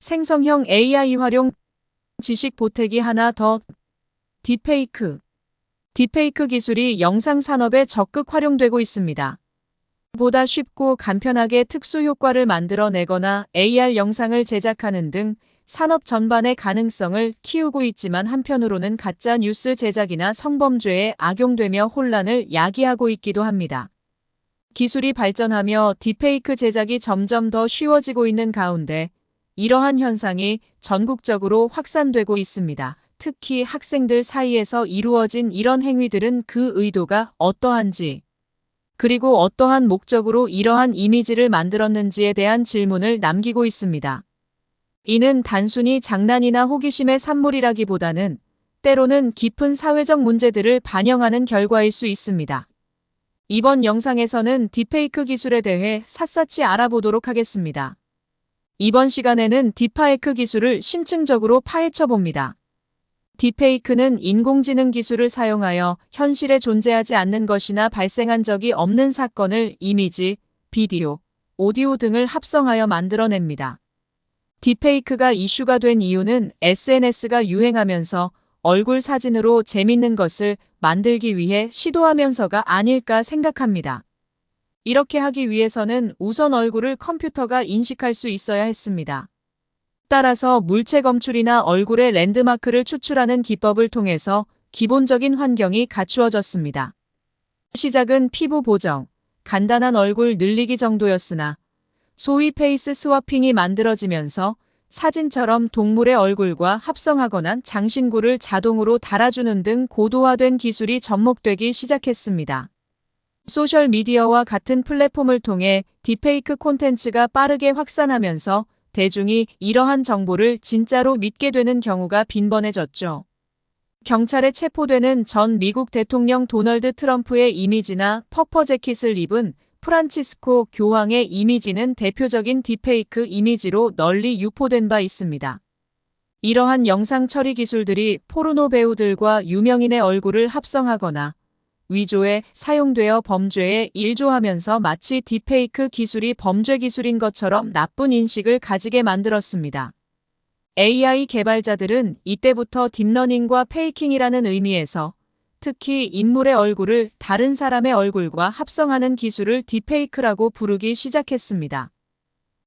생성형 AI 활용 지식 보태기 하나 더. 딥페이크. 딥페이크 기술이 영상 산업에 적극 활용되고 있습니다. 보다 쉽고 간편하게 특수 효과를 만들어내거나 AR 영상을 제작하는 등 산업 전반의 가능성을 키우고 있지만 한편으로는 가짜 뉴스 제작이나 성범죄에 악용되며 혼란을 야기하고 있기도 합니다. 기술이 발전하며 딥페이크 제작이 점점 더 쉬워지고 있는 가운데 이러한 현상이 전국적으로 확산되고 있습니다. 특히 학생들 사이에서 이루어진 이런 행위들은 그 의도가 어떠한지, 그리고 어떠한 목적으로 이러한 이미지를 만들었는지에 대한 질문을 남기고 있습니다. 이는 단순히 장난이나 호기심의 산물이라기보다는 때로는 깊은 사회적 문제들을 반영하는 결과일 수 있습니다. 이번 영상에서는 딥페이크 기술에 대해 샅샅이 알아보도록 하겠습니다. 이번 시간에는 딥파이크 기술을 심층적으로 파헤쳐 봅니다. 딥페이크는 인공지능 기술을 사용하여 현실에 존재하지 않는 것이나 발생한 적이 없는 사건을 이미지, 비디오, 오디오 등을 합성하여 만들어냅니다. 딥페이크가 이슈가 된 이유는 SNS가 유행하면서 얼굴 사진으로 재밌는 것을 만들기 위해 시도하면서가 아닐까 생각합니다. 이렇게 하기 위해서는 우선 얼굴을 컴퓨터가 인식할 수 있어야 했습니다. 따라서 물체 검출이나 얼굴의 랜드마크를 추출하는 기법을 통해서 기본적인 환경이 갖추어졌습니다. 시작은 피부 보정, 간단한 얼굴 늘리기 정도였으나 소위 페이스 스와핑이 만들어지면서 사진처럼 동물의 얼굴과 합성하거나 장신구를 자동으로 달아주는 등 고도화된 기술이 접목되기 시작했습니다. 소셜미디어와 같은 플랫폼을 통해 딥페이크 콘텐츠가 빠르게 확산하면서 대중이 이러한 정보를 진짜로 믿게 되는 경우가 빈번해졌죠. 경찰에 체포되는 전 미국 대통령 도널드 트럼프의 이미지나 퍼퍼 재킷을 입은 프란치스코 교황의 이미지는 대표적인 딥페이크 이미지로 널리 유포된 바 있습니다. 이러한 영상 처리 기술들이 포르노 배우들과 유명인의 얼굴을 합성하거나 위조에 사용되어 범죄에 일조하면서 마치 딥페이크 기술이 범죄 기술인 것처럼 나쁜 인식을 가지게 만들었습니다. AI 개발자들은 이때부터 딥러닝과 페이킹이라는 의미에서 특히 인물의 얼굴을 다른 사람의 얼굴과 합성하는 기술을 딥페이크라고 부르기 시작했습니다.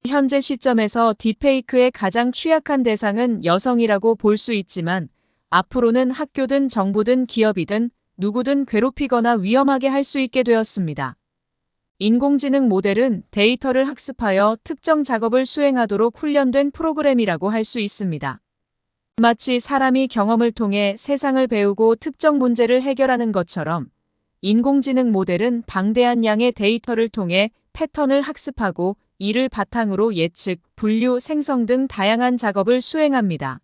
현재 시점에서 딥페이크의 가장 취약한 대상은 여성이라고 볼 수 있지만 앞으로는 학교든 정부든 기업이든 누구든 괴롭히거나 위험하게 할 수 있게 되었습니다. 인공지능 모델은 데이터를 학습하여 특정 작업을 수행하도록 훈련된 프로그램이라고 할 수 있습니다. 마치 사람이 경험을 통해 세상을 배우고 특정 문제를 해결하는 것처럼 인공지능 모델은 방대한 양의 데이터를 통해 패턴을 학습하고 이를 바탕으로 예측, 분류, 생성 등 다양한 작업을 수행합니다.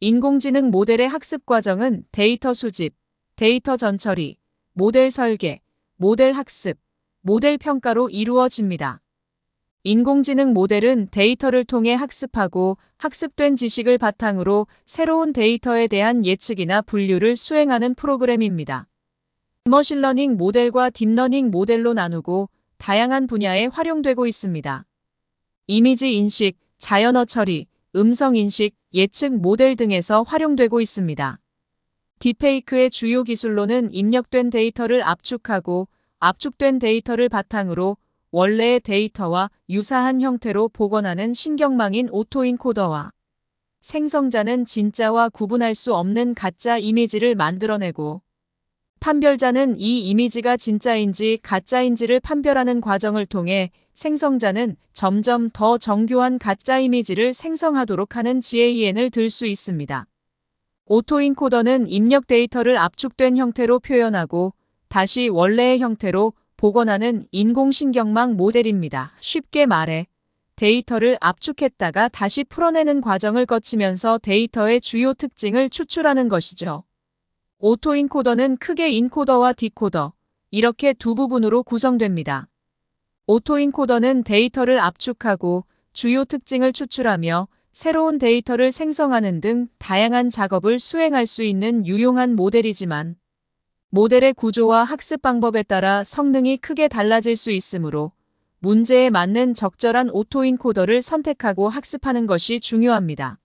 인공지능 모델의 학습 과정은 데이터 수집, 데이터 전처리, 모델 설계, 모델 학습, 모델 평가로 이루어집니다. 인공지능 모델은 데이터를 통해 학습하고 학습된 지식을 바탕으로 새로운 데이터에 대한 예측이나 분류를 수행하는 프로그램입니다. 머신러닝 모델과 딥러닝 모델로 나누고 다양한 분야에 활용되고 있습니다. 이미지 인식, 자연어 처리, 음성 인식, 예측 모델 등에서 활용되고 있습니다. 딥페이크의 주요 기술로는 입력된 데이터를 압축하고 압축된 데이터를 바탕으로 원래의 데이터와 유사한 형태로 복원하는 신경망인 오토인코더와 생성자는 진짜와 구분할 수 없는 가짜 이미지를 만들어내고 판별자는 이 이미지가 진짜인지 가짜인지를 판별하는 과정을 통해 생성자는 점점 더 정교한 가짜 이미지를 생성하도록 하는 GAN을 들 수 있습니다. 오토인코더는 입력 데이터를 압축된 형태로 표현하고 다시 원래의 형태로 복원하는 인공신경망 모델입니다. 쉽게 말해 데이터를 압축했다가 다시 풀어내는 과정을 거치면서 데이터의 주요 특징을 추출하는 것이죠. 오토인코더는 크게 인코더와 디코더, 이렇게 두 부분으로 구성됩니다. 오토인코더는 데이터를 압축하고 주요 특징을 추출하며 새로운 데이터를 생성하는 등 다양한 작업을 수행할 수 있는 유용한 모델이지만 모델의 구조와 학습 방법에 따라 성능이 크게 달라질 수 있으므로 문제에 맞는 적절한 오토인코더를 선택하고 학습하는 것이 중요합니다.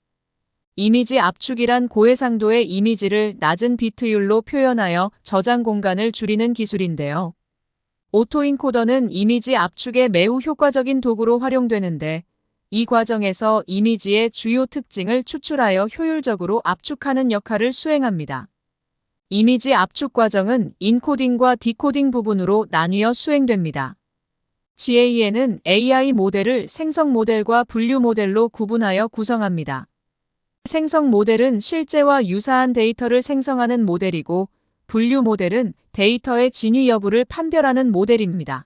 이미지 압축이란 고해상도의 이미지를 낮은 비트율로 표현하여 저장 공간을 줄이는 기술인데요. 오토인코더는 이미지 압축에 매우 효과적인 도구로 활용되는데, 이 과정에서 이미지의 주요 특징을 추출하여 효율적으로 압축하는 역할을 수행합니다. 이미지 압축 과정은 인코딩과 디코딩 부분으로 나뉘어 수행됩니다. GAN은 AI 모델을 생성 모델과 분류 모델로 구분하여 구성합니다. 생성 모델은 실제와 유사한 데이터를 생성하는 모델이고, 분류 모델은 데이터의 진위 여부를 판별하는 모델입니다.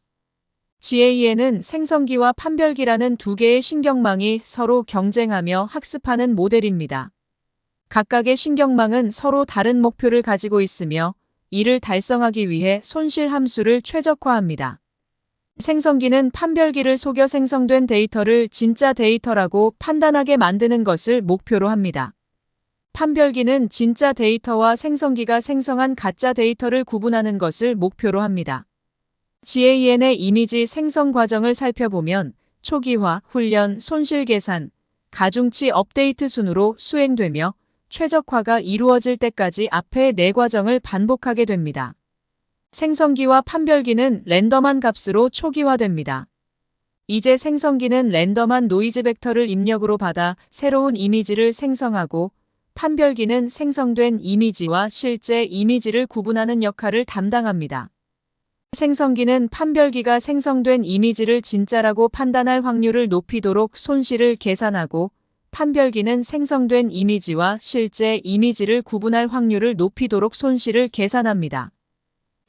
GAN은 생성기와 판별기라는 두 개의 신경망이 서로 경쟁하며 학습하는 모델입니다. 각각의 신경망은 서로 다른 목표를 가지고 있으며, 이를 달성하기 위해 손실 함수를 최적화합니다. 생성기는 판별기를 속여 생성된 데이터를 진짜 데이터라고 판단하게 만드는 것을 목표로 합니다. 판별기는 진짜 데이터와 생성기가 생성한 가짜 데이터를 구분하는 것을 목표로 합니다. GAN의 이미지 생성 과정을 살펴보면 초기화, 훈련, 손실 계산, 가중치 업데이트 순으로 수행되며 최적화가 이루어질 때까지 앞의 네 과정을 반복하게 됩니다. 생성기와 판별기는 랜덤한 값으로 초기화됩니다. 이제 생성기는 랜덤한 노이즈 벡터를 입력으로 받아 새로운 이미지를 생성하고, 판별기는 생성된 이미지와 실제 이미지를 구분하는 역할을 담당합니다. 생성기는 판별기가 생성된 이미지를 진짜라고 판단할 확률을 높이도록 손실을 계산하고, 판별기는 생성된 이미지와 실제 이미지를 구분할 확률을 높이도록 손실을 계산합니다.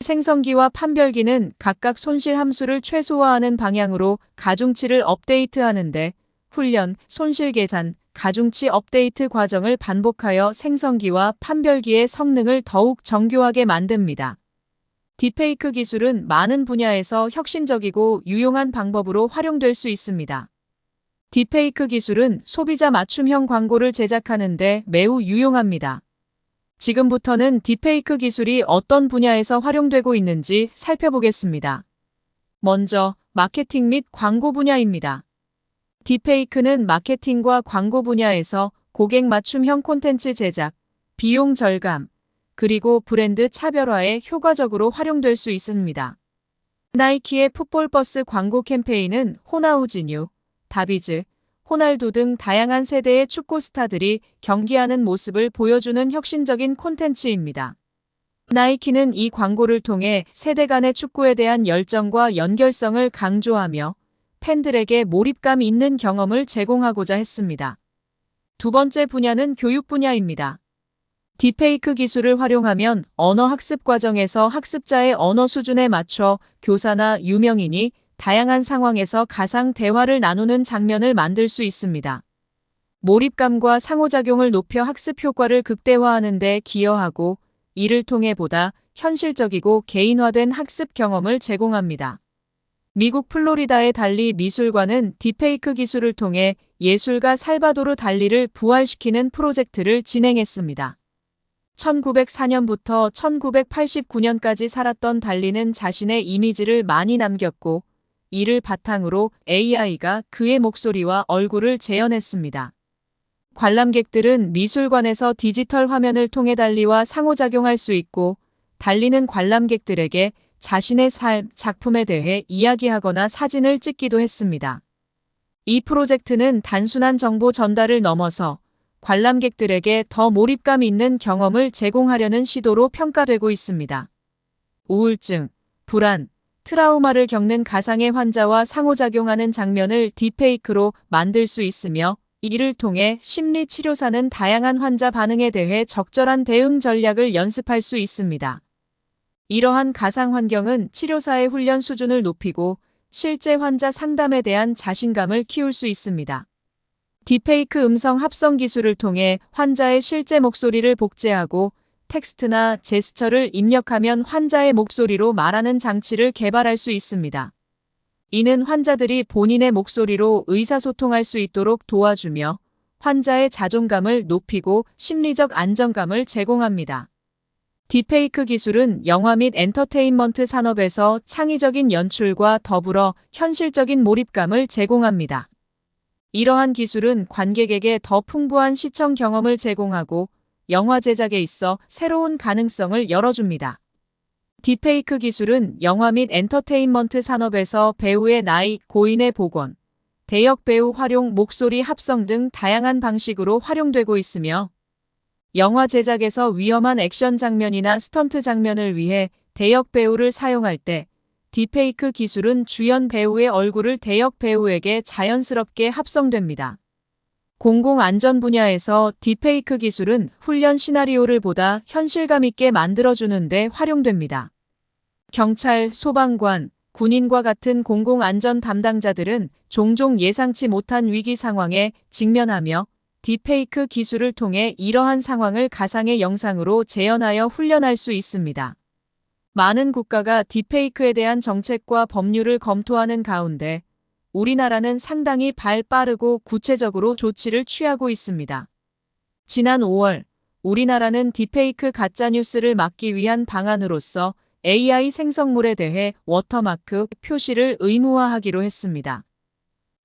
생성기와 판별기는 각각 손실 함수를 최소화하는 방향으로 가중치를 업데이트하는데, 훈련, 손실 계산, 가중치 업데이트 과정을 반복하여 생성기와 판별기의 성능을 더욱 정교하게 만듭니다. 딥페이크 기술은 많은 분야에서 혁신적이고 유용한 방법으로 활용될 수 있습니다. 딥페이크 기술은 소비자 맞춤형 광고를 제작하는 데 매우 유용합니다. 지금부터는 딥페이크 기술이 어떤 분야에서 활용되고 있는지 살펴보겠습니다. 먼저, 마케팅 및 광고 분야입니다. 딥페이크는 마케팅과 광고 분야에서 고객 맞춤형 콘텐츠 제작, 비용 절감, 그리고 브랜드 차별화에 효과적으로 활용될 수 있습니다. 나이키의 풋볼버스 광고 캠페인은 호나우지뉴, 다비즈, 호날두 등 다양한 세대의 축구 스타들이 경기하는 모습을 보여주는 혁신적인 콘텐츠입니다. 나이키는 이 광고를 통해 세대 간의 축구에 대한 열정과 연결성을 강조하며 팬들에게 몰입감 있는 경험을 제공하고자 했습니다. 두 번째 분야는 교육 분야입니다. 딥페이크 기술을 활용하면 언어 학습 과정에서 학습자의 언어 수준에 맞춰 교사나 유명인이 다양한 상황에서 가상 대화를 나누는 장면을 만들 수 있습니다. 몰입감과 상호작용을 높여 학습 효과를 극대화하는 데 기여하고, 이를 통해 보다 현실적이고 개인화된 학습 경험을 제공합니다. 미국 플로리다의 달리 미술관은 딥페이크 기술을 통해 예술가 살바도르 달리를 부활시키는 프로젝트를 진행했습니다. 1904년부터 1989년까지 살았던 달리는 자신의 이미지를 많이 남겼고, 이를 바탕으로 AI가 그의 목소리와 얼굴을 재현했습니다. 관람객들은 미술관에서 디지털 화면을 통해 달리와 상호작용할 수 있고, 달리는 관람객들에게 자신의 삶, 작품에 대해 이야기하거나 사진을 찍기도 했습니다. 이 프로젝트는 단순한 정보 전달을 넘어서 관람객들에게 더 몰입감 있는 경험을 제공하려는 시도로 평가되고 있습니다. 우울증, 불안, 트라우마를 겪는 가상의 환자와 상호작용하는 장면을 딥페이크로 만들 수 있으며, 이를 통해 심리치료사는 다양한 환자 반응에 대해 적절한 대응 전략을 연습할 수 있습니다. 이러한 가상 환경은 치료사의 훈련 수준을 높이고 실제 환자 상담에 대한 자신감을 키울 수 있습니다. 딥페이크 음성 합성 기술을 통해 환자의 실제 목소리를 복제하고 텍스트나 제스처를 입력하면 환자의 목소리로 말하는 장치를 개발할 수 있습니다. 이는 환자들이 본인의 목소리로 의사소통할 수 있도록 도와주며 환자의 자존감을 높이고 심리적 안정감을 제공합니다. 딥페이크 기술은 영화 및 엔터테인먼트 산업에서 창의적인 연출과 더불어 현실적인 몰입감을 제공합니다. 이러한 기술은 관객에게 더 풍부한 시청 경험을 제공하고 영화 제작에 있어 새로운 가능성을 열어줍니다. 딥페이크 기술은 영화 및 엔터테인먼트 산업에서 배우의 나이, 고인의 복원, 대역 배우 활용, 목소리 합성 등 다양한 방식으로 활용되고 있으며 영화 제작에서 위험한 액션 장면이나 스턴트 장면을 위해 대역 배우를 사용할 때 딥페이크 기술은 주연 배우의 얼굴을 대역 배우에게 자연스럽게 합성됩니다. 공공안전 분야에서 딥페이크 기술은 훈련 시나리오를 보다 현실감 있게 만들어주는 데 활용됩니다. 경찰, 소방관, 군인과 같은 공공안전 담당자들은 종종 예상치 못한 위기 상황에 직면하며 딥페이크 기술을 통해 이러한 상황을 가상의 영상으로 재현하여 훈련할 수 있습니다. 많은 국가가 딥페이크에 대한 정책과 법률을 검토하는 가운데 우리나라는 상당히 빠르고 구체적으로 조치를 취하고 있습니다. 지난 5월, 우리나라는 딥페이크 가짜뉴스를 막기 위한 방안으로서 AI 생성물에 대해 워터마크 표시를 의무화하기로 했습니다.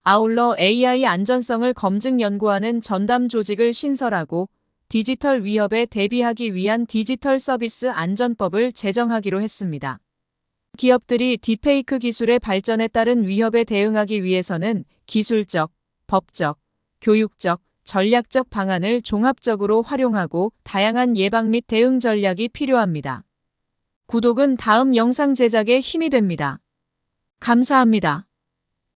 아울러 AI 안전성을 검증 연구하는 전담 조직을 신설하고 디지털 위협에 대비하기 위한 디지털 서비스 안전법을 제정하기로 했습니다. 기업들이 딥페이크 기술의 발전에 따른 위협에 대응하기 위해서는 기술적, 법적, 교육적, 전략적 방안을 종합적으로 활용하고 다양한 예방 및 대응 전략이 필요합니다. 구독은 다음 영상 제작에 힘이 됩니다. 감사합니다.